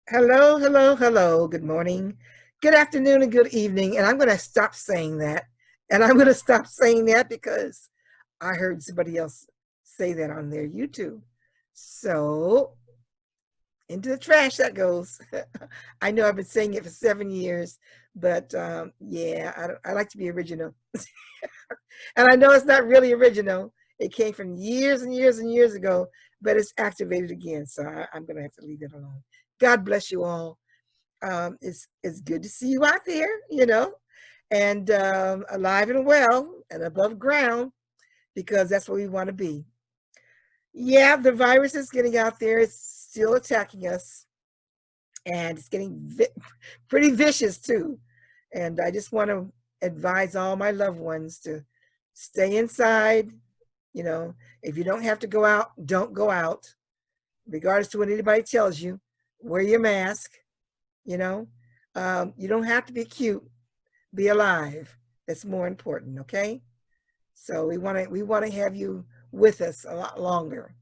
Hello, hello, hello. Good morning, good afternoon, and good evening. And I'm going to stop saying that. And I'm going to stop saying that because I heard somebody else say that on their YouTube. So into the trash that goes. I know I've been saying it for 7 years, but yeah, I like to be original. And I know it's not really original. It came from years and years and years ago, but it's activated again. So I'm going to have to leave it alone. God bless you all. It's good to see you out there, and alive and well and above ground because that's what we want to be. Yeah, the virus is getting out there. It's still attacking us, and it's getting pretty vicious too. And I just want to advise all my loved ones to stay inside. You know, if you don't have to go out, don't go out, regardless to what anybody tells you. Wear your mask. You know, you don't have to be cute. Be alive. That's more important. Okay. So we want to have you with us a lot longer.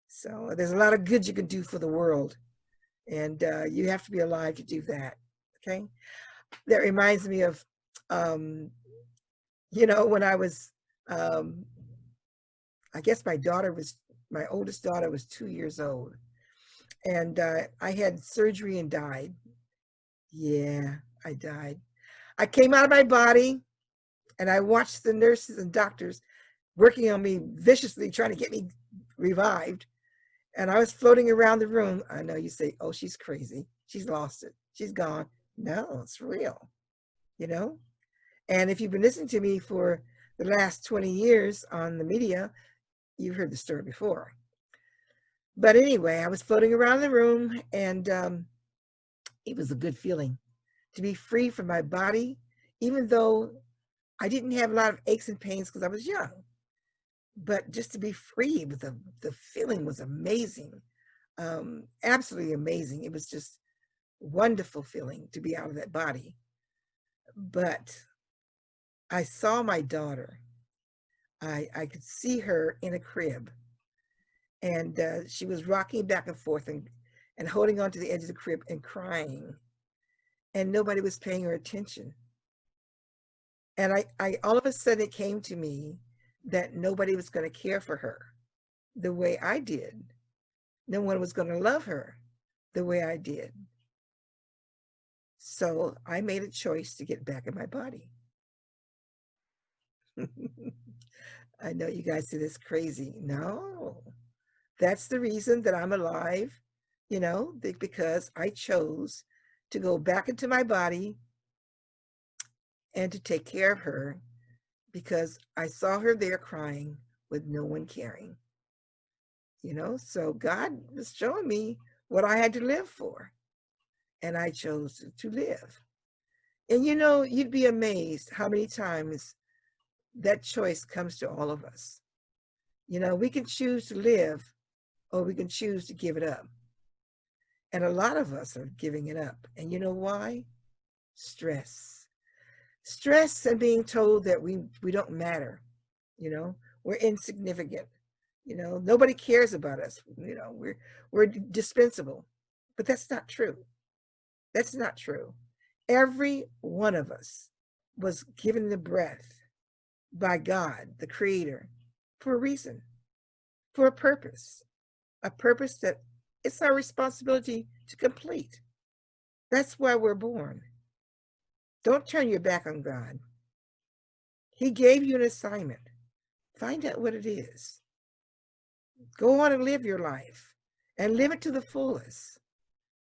So there's a lot of good you can do for the world, and you have to be alive to do that. Okay. That reminds me of, um, when I was, um, I guess my oldest daughter was 2 years old, and I had surgery and died. Yeah, I died. I came out of my body and I watched the nurses and doctors working on me viciously, trying to get me revived. And I was floating around the room. I know you say, oh, she's crazy. She's lost it. She's gone. No, it's real, you know? And if you've been listening to me for the last 20 years on the media, you've heard the story before. But anyway, I was floating around the room, and it was a good feeling to be free from my body, even though I didn't have a lot of aches and pains because I was young. But just to be free, with the feeling was amazing, absolutely amazing. It was just wonderful feeling to be out of that body. But I saw my daughter. I could see her in a crib, and she was rocking back and forth and holding on to the edge of the crib and crying, and nobody was paying her attention. And I all of a sudden it came to me that nobody was going to care for her the way I did. No one was going to love her the way I did. So I made a choice to get back in my body. I know you guys say this crazy. No, that's the reason that I'm alive, because I chose to go back into my body and to take care of her because I saw her there crying with no one caring. So God was showing me what I had to live for, and I chose to live. And you'd be amazed how many times that choice comes to all of us. We can choose to live, or we can choose to give it up. And a lot of us are giving it up. And you know why? Stress. Stress and being told that we don't matter, we're insignificant. Nobody cares about us. We're dispensable. But that's not true. That's not true. Every one of us was given the breath by God, the Creator, for a reason, for a purpose that it's our responsibility to complete. That's why we're born. Don't turn your back on God. He gave you an assignment. Find out what it is. Go on and live your life and live it to the fullest,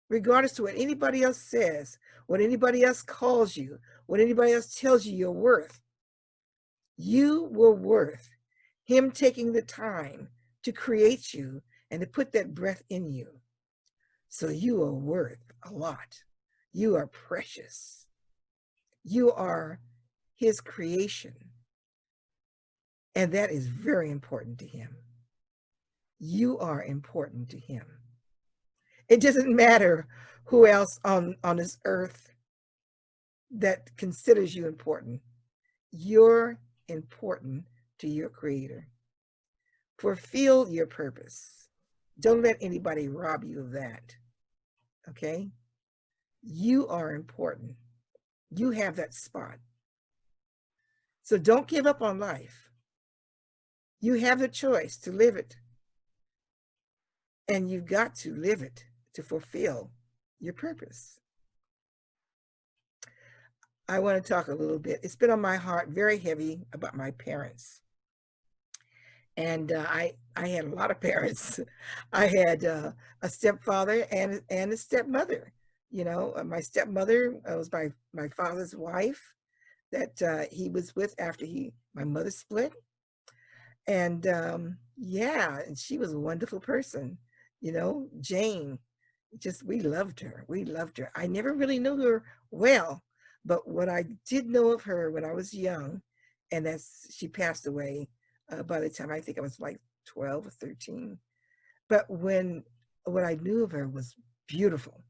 regardless to what anybody else says, what anybody else calls you, what anybody else tells you you're worth. You were worth Him taking the time to create you and to put that breath in you. So you are worth a lot. You are precious. You are His creation. And that is very important to Him. You are important to Him. It doesn't matter who else on this earth that considers you important. You're important to your Creator. Fulfill your purpose. Don't let anybody rob you of that. okay? You are important. You have that spot. So don't give up on life. You have the choice to live it, and you've got to live it to fulfill your purpose. I want to talk a little bit. It's been on my heart very heavy about my parents. And I had a lot of parents. I had a stepfather and a stepmother. You know, my stepmother was my father's wife that he was with after my mother split. And yeah, and she was a wonderful person. You know, Jane, just we loved her. We loved her. I never really knew her well, but what I did know of her when I was young, and she passed away by the time I think I was like 12 or 13. But what I knew of her was beautiful.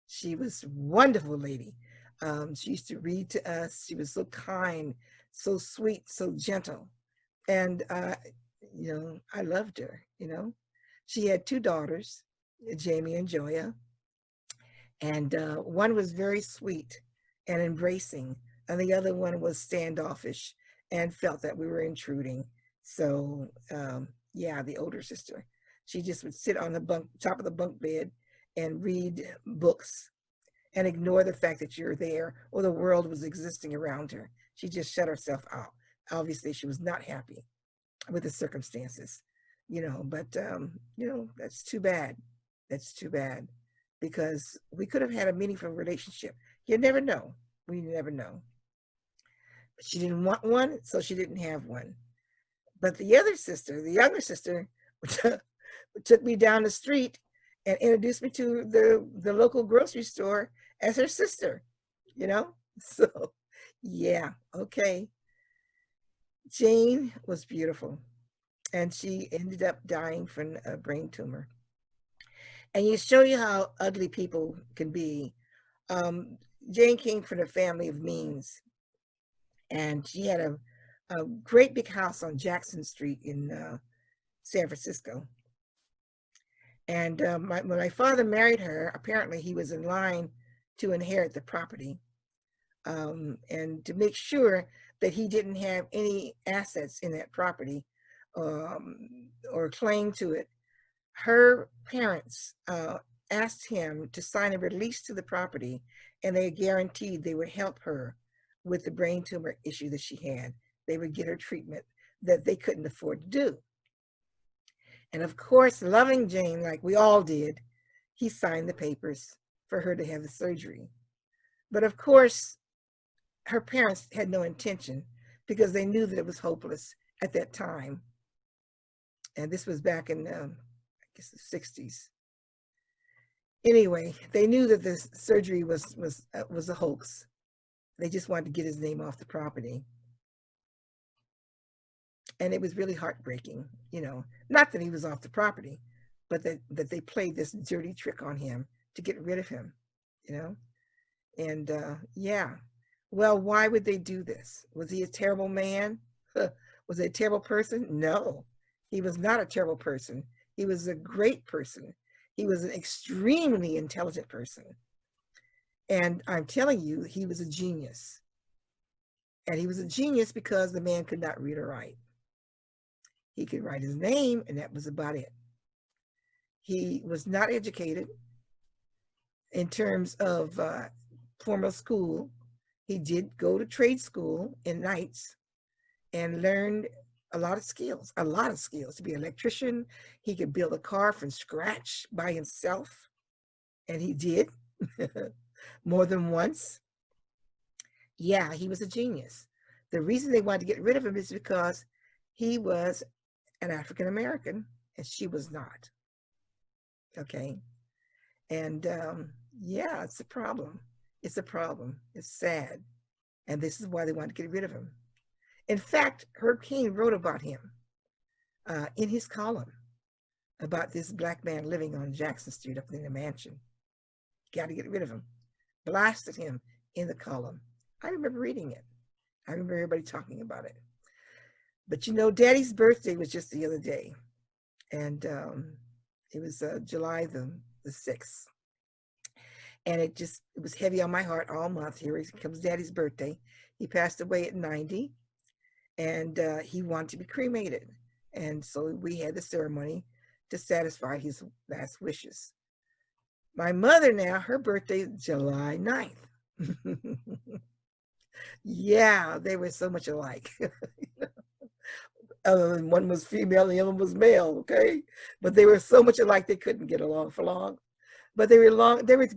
She was a wonderful lady. She used to read to us. She was so kind, so sweet, so gentle. And, you know, I loved her, you know. She had two daughters, Jamie and Joya. And one was very sweet and embracing, and the other one was standoffish and felt that we were intruding. So, yeah, the older sister, she just would sit on the top of the bunk bed and read books and ignore the fact that you're there or the world was existing around her. She just shut herself out. Obviously, she was not happy with the circumstances, you know, but, you know, that's too bad. That's too bad because we could have had a meaningful relationship. You never know. We never know. But she didn't want one, so she didn't have one. But the other sister, the younger sister, took me down the street and introduced me to the local grocery store as her sister, you know? So, yeah, okay. Jane was beautiful, and she ended up dying from a brain tumor. And you show you how ugly people can be. Um, Jane came from a family of means, and she had a great big house on Jackson Street in San Francisco. And when my father married her, apparently he was in line to inherit the property, and to make sure that he didn't have any assets in that property or claim to it. Her parents asked him to sign a release to the property, and they guaranteed they would help her with the brain tumor issue that she had. They would get her treatment that they couldn't afford to do. And of course, loving Jane like we all did, he signed the papers for her to have the surgery. But of course, her parents had no intention because they knew that it was hopeless at that time. And this was back in, I guess, the 60s. Anyway, they knew that this surgery was a hoax. They just wanted to get his name off the property. And it was really heartbreaking, you know, not that he was off the property, but that they played this dirty trick on him to get rid of him, you know? And yeah, well, why would they do this? Was he a terrible man? Was he a terrible person? No, he was not a terrible person. He was a great person. He was an extremely intelligent person. And I'm telling you, he was a genius. And he was a genius because the man could not read or write. He could write his name, and that was about it. He was not educated in terms of formal school. He did go to trade school in nights and learned a lot of skills to be an electrician. He could build a car from scratch by himself, and he did more than once. Yeah, he was a genius. The reason they wanted to get rid of him is because he was an African American and she was not. Okay. And yeah, it's a problem. It's a problem. It's sad. And this is why they want to get rid of him. In fact, Herb King wrote about him in his column about this black man living on Jackson Street up in the mansion. Got to get rid of him. Blasted him in the column. I remember reading it. I remember everybody talking about it. But you know, Daddy's birthday was just the other day. And it was July the 6th. And it was heavy on my heart all month. Here comes Daddy's birthday. He passed away at 90, and he wanted to be cremated. And so we had the ceremony to satisfy his last wishes. My mother now, her birthday is July 9th. Yeah, they were so much alike. Other than one was female and the other was male, okay? But they were so much alike they couldn't get along for long. But they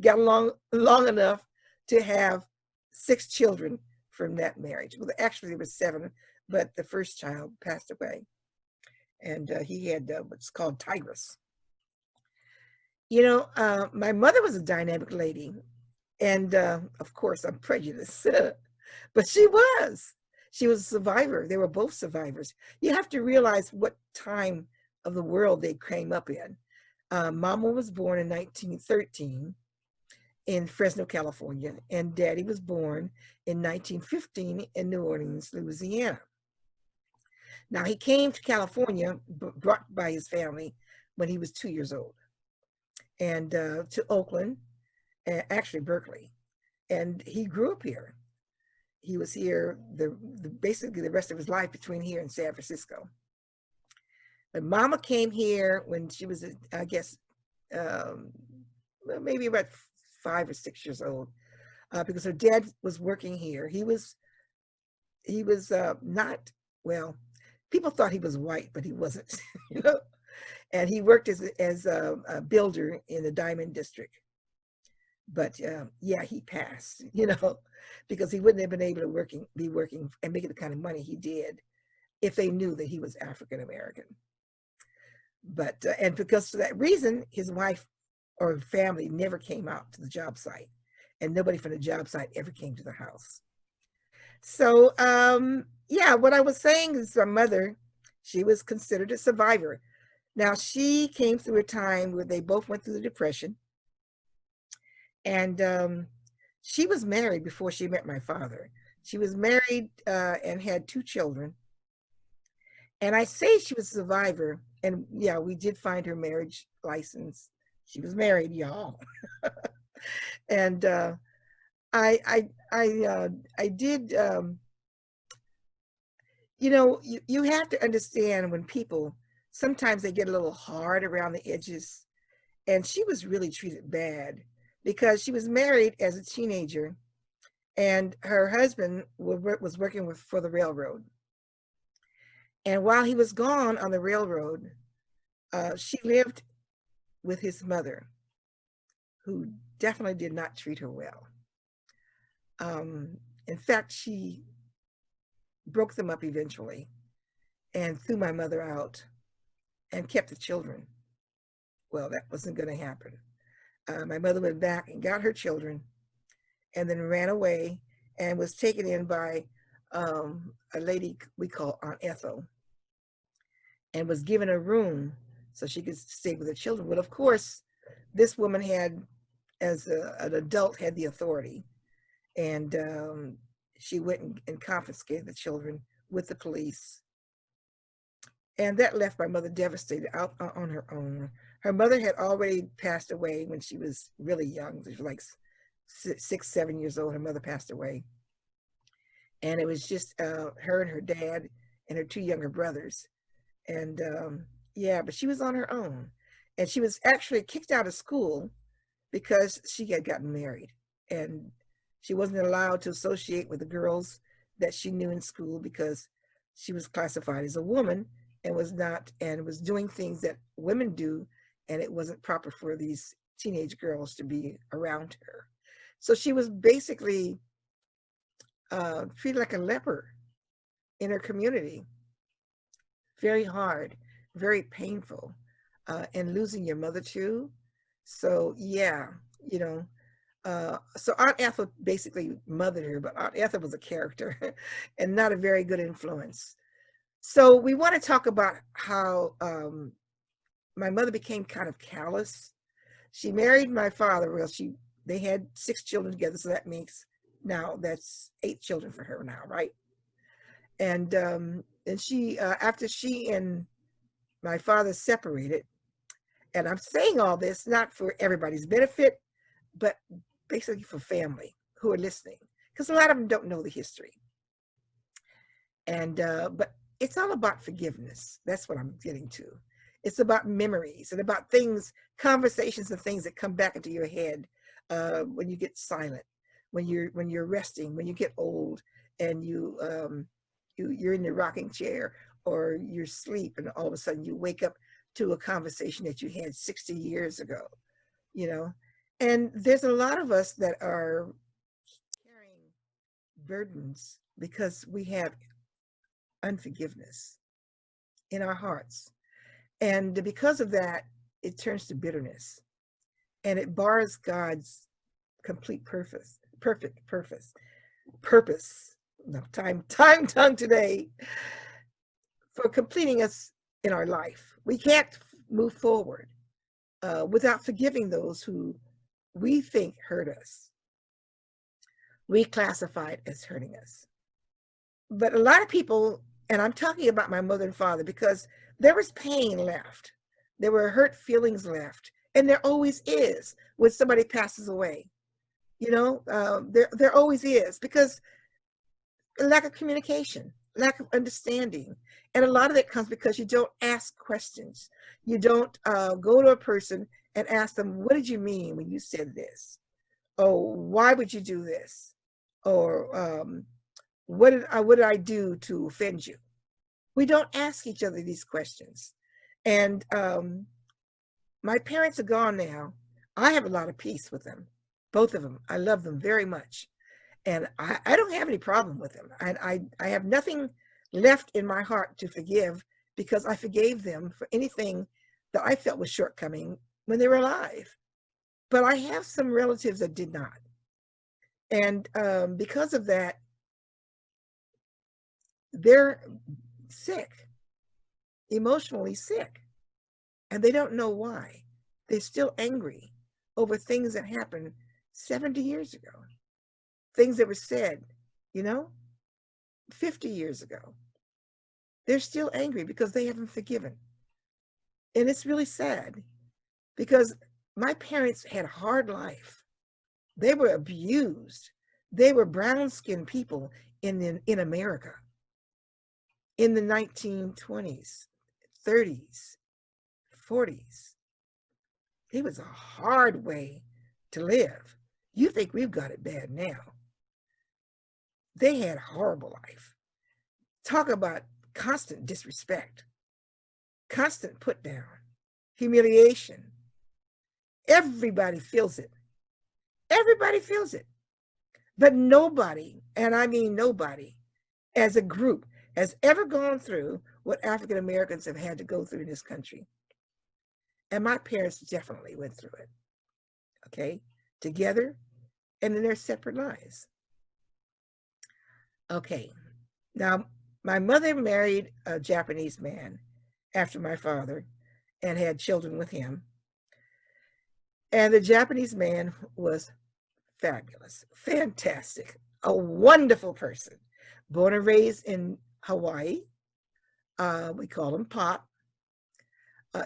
got along long enough to have 6 children from that marriage. Well, actually there were 7, but the first child passed away. And he had what's called Tigress. My mother was a dynamic lady. And of course, I'm prejudiced, but she was. She was a survivor. They were both survivors. You have to realize what time of the world they came up in. Mama was born in 1913 in Fresno, California, and Daddy was born in 1915 in New Orleans, Louisiana. Now, he came to California, brought by his family, when he was 2 years old, and to Oakland, actually Berkeley, and he grew up here. He was here basically the rest of his life between here and San Francisco. But Mama came here when she was, I guess, maybe about 5 or 6 years old, because her dad was working here. He was not, well, people thought he was white, but he wasn't, And he worked as a builder in the Diamond District. But yeah, he passed, because he wouldn't have been able to be working and making the kind of money he did if they knew that he was African American. But and because for that reason, his wife or family never came out to the job site, and nobody from the job site ever came to the house. So yeah, what I was saying is my mother, she was considered a survivor. Now, she came through a time where they both went through the Depression. And she was married before she met my father. She was married and had 2 children. And I say she was a survivor. And yeah, we did find her marriage license. She was married, y'all. And I did, you have to understand when people, sometimes they get a little hard around the edges. And she was really treated bad, because she was married as a teenager and her husband was working for the railroad. And while he was gone on the railroad, she lived with his mother, who definitely did not treat her well. In fact, she broke them up eventually and threw my mother out and kept the children. Well, that wasn't going to happen. My mother went back and got her children and then ran away and was taken in by a lady we call Aunt Ethel, and was given a room so she could stay with the children. But of course, this woman had, as an adult, had the authority, and she went and confiscated the children with the police. And that left my mother devastated, out on her own. Her mother had already passed away when she was really young. She was like 6, 7 years old. Her mother passed away. And it was just her and her dad and her 2 younger brothers. And yeah, but she was on her own. And she was actually kicked out of school because she had gotten married. And she wasn't allowed to associate with the girls that she knew in school because she was classified as a woman and was doing things that women do, and it wasn't proper for these teenage girls to be around her. So she was basically treated like a leper in her community. Very hard, very painful, and losing your mother too. So yeah, so Aunt Ethel basically mothered her, but Aunt Ethel was a character and not a very good influence. So we want to talk about how my mother became kind of callous. She married my father. Well, they had 6 children together, so that makes, now that's 8 children for her now, right? And she, after she and my father separated, and I'm saying all this not for everybody's benefit, but basically for family who are listening, because a lot of them don't know the history. And but it's all about forgiveness. That's what I'm getting to. It's about memories and about things, conversations and things that come back into your head when you get silent, when you're resting, when you get old, and you're in the rocking chair or you're asleep, and all of a sudden you wake up to a conversation that you had 60 years ago, you know. And there's a lot of us that are carrying burdens because we have unforgiveness in our hearts. And because of that, it turns to bitterness, and it bars God's complete perfect purpose. No, tongue today, for completing us in our life. We can't move forward without forgiving those who we think hurt us. We classify it as hurting us. But a lot of people, and I'm talking about my mother and father, because there was pain left. There were hurt feelings left. And there always is when somebody passes away. You know, there always is, because lack of communication, lack of understanding. And a lot of it comes because you don't ask questions. You don't go to a person and ask them, what did you mean when you said this? Oh, why would you do this? Or what did I do to offend you? We don't ask each other these questions. And my parents are gone now. I have a lot of peace with them, both of them. I love them very much. And I don't have any problem with them. And I have nothing left in my heart to forgive, because I forgave them for anything that I felt was shortcoming when they were alive. But I have some relatives that did not. And because of that, they're sick, emotionally sick, and they don't know why. They're still angry over things that happened 70 years ago, things that were said, 50 years ago. They're still angry because they haven't forgiven. And it's really sad, because my parents had a hard life. They were abused. They were brown-skinned people in America in the 1920s, 30s, 40s. It was a hard way to live. You think we've got it bad now. They had a horrible life. Talk about constant disrespect, constant put down, humiliation. Everybody feels it. Everybody feels it. But nobody, and I mean nobody, as a group, has ever gone through what African Americans have had to go through in this country. And my parents definitely went through it, okay? Together and in their separate lives. Okay, now my mother married a Japanese man after my father and had children with him. And the Japanese man was fabulous, fantastic, a wonderful person, born and raised in Hawaii. We call him Pop.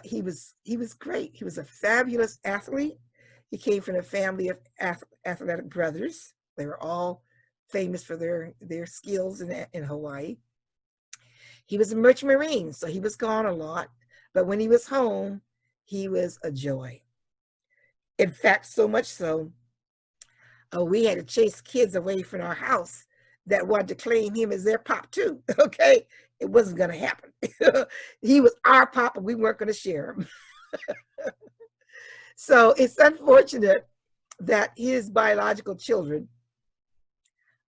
He was great. He was a fabulous athlete. He came from a family of athletic brothers. They were all famous for their skills in Hawaii. He was a merchant marine, so he was gone a lot. But when he was home, he was a joy. In fact, so much so, we had to chase kids away from our house that wanted to claim him as their pop too, okay? It wasn't gonna happen. He was our pop and we weren't gonna share him. So it's unfortunate that his biological children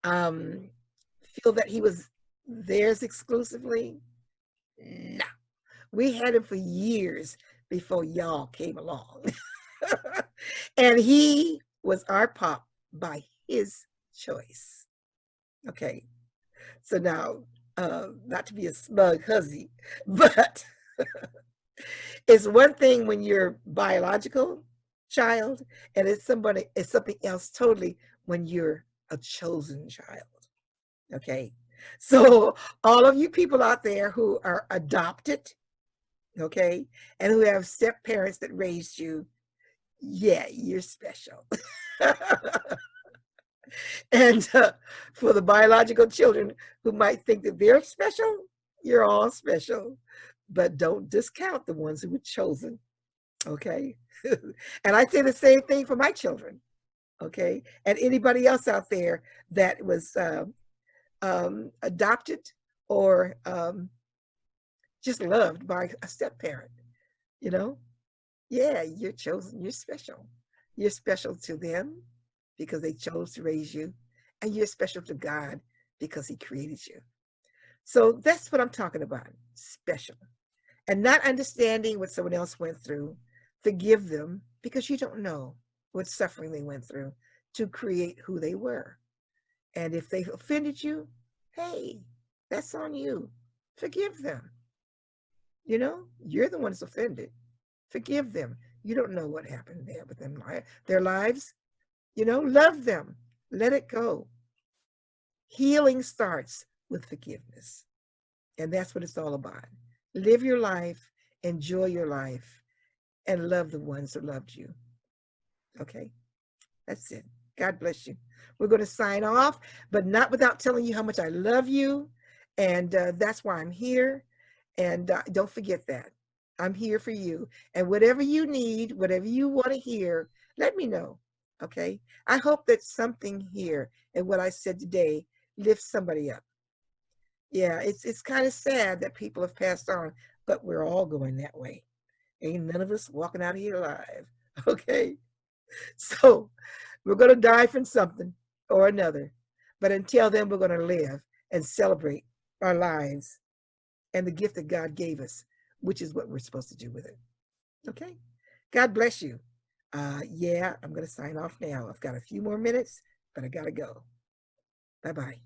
feel that he was theirs exclusively. No, we had him for years before y'all came along. And he was our pop by his choice. Okay, so now, not to be a smug hussy, but it's one thing when you're biological child, and it's something else totally when you're a chosen child. Okay, so all of you people out there who are adopted, okay, and who have step parents that raised you, Yeah, you're special. And for the biological children who might think that they're special, you're all special. But don't discount the ones who were chosen. Okay. And I say the same thing for my children. Okay. And anybody else out there that was adopted or just loved by a step parent, you know? Yeah, you're chosen. You're special. You're special to them because they chose to raise you. And you're special to God because he created you. So that's what I'm talking about. Special. And not understanding what someone else went through. Forgive them because you don't know what suffering they went through to create who they were. And if they offended you, hey, that's on you. Forgive them. You know, you're the one that's offended. Forgive them. You don't know what happened there with them, their lives. You know, love them. Let it go. Healing starts with forgiveness. And that's what it's all about. Live your life, enjoy your life, and love the ones who loved you. Okay? That's it. God bless you. We're going to sign off, but not without telling you how much I love you. And that's why I'm here. And don't forget that. I'm here for you. And whatever you need, whatever you want to hear, let me know. Okay? I hope that something here and what I said today lifts somebody up. Yeah, it's kind of sad that people have passed on, but we're all going that way. Ain't none of us walking out of here alive. Okay? So we're going to die from something or another. But until then, we're going to live and celebrate our lives and the gift that God gave us, which is what we're supposed to do with it. Okay? God bless you. Yeah, I'm going to sign off now. I've got a few more minutes, but I got to go. Bye-bye.